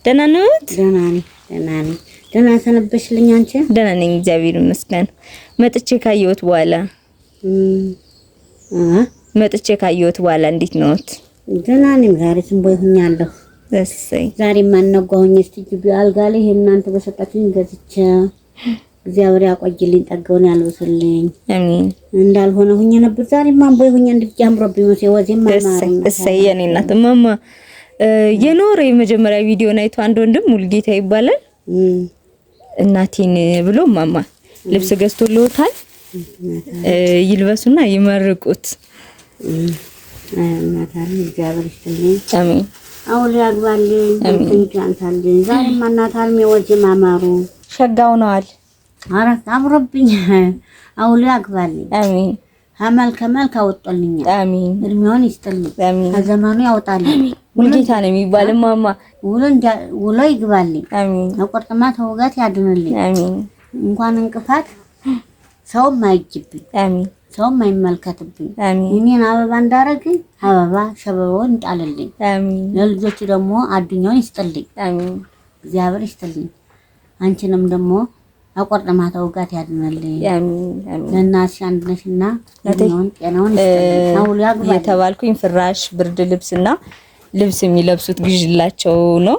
ደህና ነዎት? ደህና ነኝ። ደህና ሰነበሽልኝ አንቺ? ደህና ነኝ እግዚአብሔር ይመስገን። መጥቼ ካየሁት በኋላ እንዴት ነዎት? ደህና ነኝ። ዛሬ ስንቦይ ሆኛለሁ። እሰይ ዛሬ ማንነጓሁኝ እስቲ ግቢ አልጋ ላይ እናንተ በሰጣችሁኝ ገዝቼ እግዚአብሔር ያቆይልኝ ጠገውን ያልብስልኝ። አሜን። እንዳልሆነ ሆኜ ነበር። ዛሬ ማንቦይ ሆኜ እንድትጀምሮብኝ ነው ወዜማ ማማሩ። እሰይ የኔ እናት ማማ የኖረ የመጀመሪያ ቪዲዮ ናይቶ አንድ ወንድም ሙልጌታ ይባላል እናቴን ብሎ ማማ ልብስ ገዝቶልዎታል ይልበሱና ይመርቁት። እናታን እግዚአብሔር ይስጥልኝ። አሜን። አውል ያግባልኝ እንጃንታልኝ። ዛሬ ማናታል ወዜ ማማሩ ሸጋው ነዋል። አረ አምሮብኝ አውል ያግባልኝ። አሜን። አማል ከማል ካወጣልኝ አሜን። እድሜውን ይስጥልኝ። አሜን። ከዘመኑ ያውጣልኝ። ሙልጌታ ነው የሚባል ማማ ውሎ ይግባልኝ። አሜን። አቆርጥማ ተውጋት ያድንልኝ። አሜን። እንኳን እንቅፋት ሰው ማይጅብኝ። አሜን። ሰው ማይመልከትብኝ። አሜን። እኔን አበባ እንዳረግኝ አበባ ሸበበውን ጣልልኝ። አሜን። ለልጆች ደግሞ አዱኛውን ይስጥልኝ። አሜን። እግዚአብሔር ይስጥልኝ። አንቺንም ደግሞ አቆርጥማ ተውጋት ያድንልኝ። አሜን። አሜን። ለናትሽ አንድነሽና ጤናውን ይስጥልኝ። አውል ያግባልኝ የተባልኩኝ ፍራሽ ብርድ ልብስና ልብስ የሚለብሱት ግዥላቸው ነው።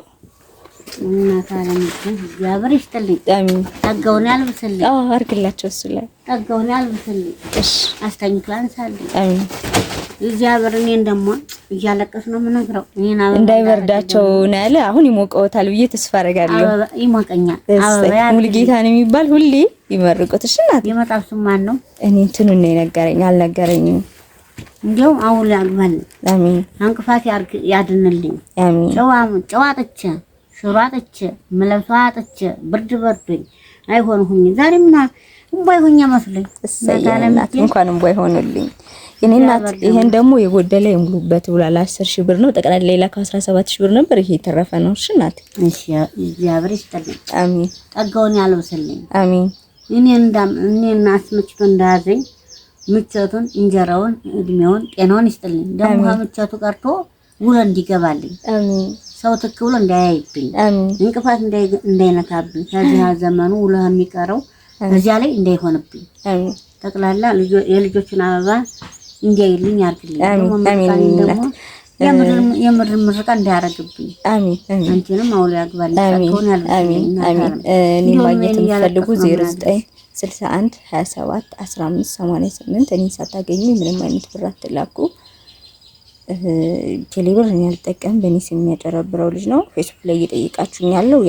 እናታለን እግዚአብሔር ይስጥልኝ። አሜን። ጠገውን ያልብስልኝ። አርግላቸው እሱ ላይ ጠገውን ያልብስልኝ። እሺ አስተኝክላንሳልኝ። አሜን። እግዚአብሔር እኔን ደግሞ እያለቀስ ነው የምነግረው። እኔን እንዳይበርዳቸው ነው ያለ። አሁን ይሞቀውታል ብዬ ተስፋ አደርጋለሁ። ይሞቀኛል። አበባ ሙልጌታ ነው የሚባል ሁሌ ይመርቁት። እሺ እናት የመጣው ስም ማን ነው? እኔ እንትኑን ነው የነገረኝ አልነገረኝም። እንዴው አውል ያግባልኝ። አሜን። አንቅፋት ያድንልኝ። አሜን። ጨዋጥቼ ሽሯጥቼ መለሷጥቼ ብርድ በርዶኝ አይሆንሁኝ። ዛሬማ እንቦይ ሆኛ መስሎኝ እናት እንኳን እንቦይ ሆነልኝ። የኔ እናት ይሄን ደግሞ የጎደለ ይሙሉበት ብሏል። 10,000 ብር ነው ጠቅላላ ሌላ ከ17,000 ብር ነበር። ይሄ የተረፈ ነው። እሺ እናት እሺ እግዚአብሔር ይስጥልኝ። አሜን። ጠገውን ያልብስልኝ። አሜን። እኔን አስመችቶ እንዳያዘኝ ምቾቱን እንጀራውን እድሜውን ጤናውን ይስጥልኝ። ደግሞ ምቾቱ ቀርቶ ውሎ እንዲገባልኝ። አሜን። ሰው ትክክሉ እንዳያይብኝ። አሜን። እንቅፋት እንዳይነካብኝ። ከዚህ ዘመኑ ውሎ የሚቀረው በዚያ ላይ እንዳይሆንብኝ። አሜን። ጠቅላላ የልጆችን አበባ እንዲያይልኝ ያርግልኝ። አሜን። የምድር ምርቃ እንዳያረግብኝ። አሜን። አንቺንም አውሎ ያግባልኝ። አሜን። አሜን። እኔ ማግኘት የምትፈልጉ 0961 27 15 88 እኔን ሳታገኙ ምንም አይነት ብር አትላኩ። ቴሌብር እኔ አልጠቀም በእኔ ስም የሚያጨረብረው ልጅ ነው። ፌስቡክ ላይ እየጠየቃችሁኝ ያለው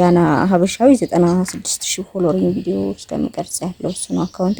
ያና ሀበሻዊ 96,000 ፎሎወር ቪዲዮ እስከምቀርጽ ያለው እሱ ነው አካውንቴ።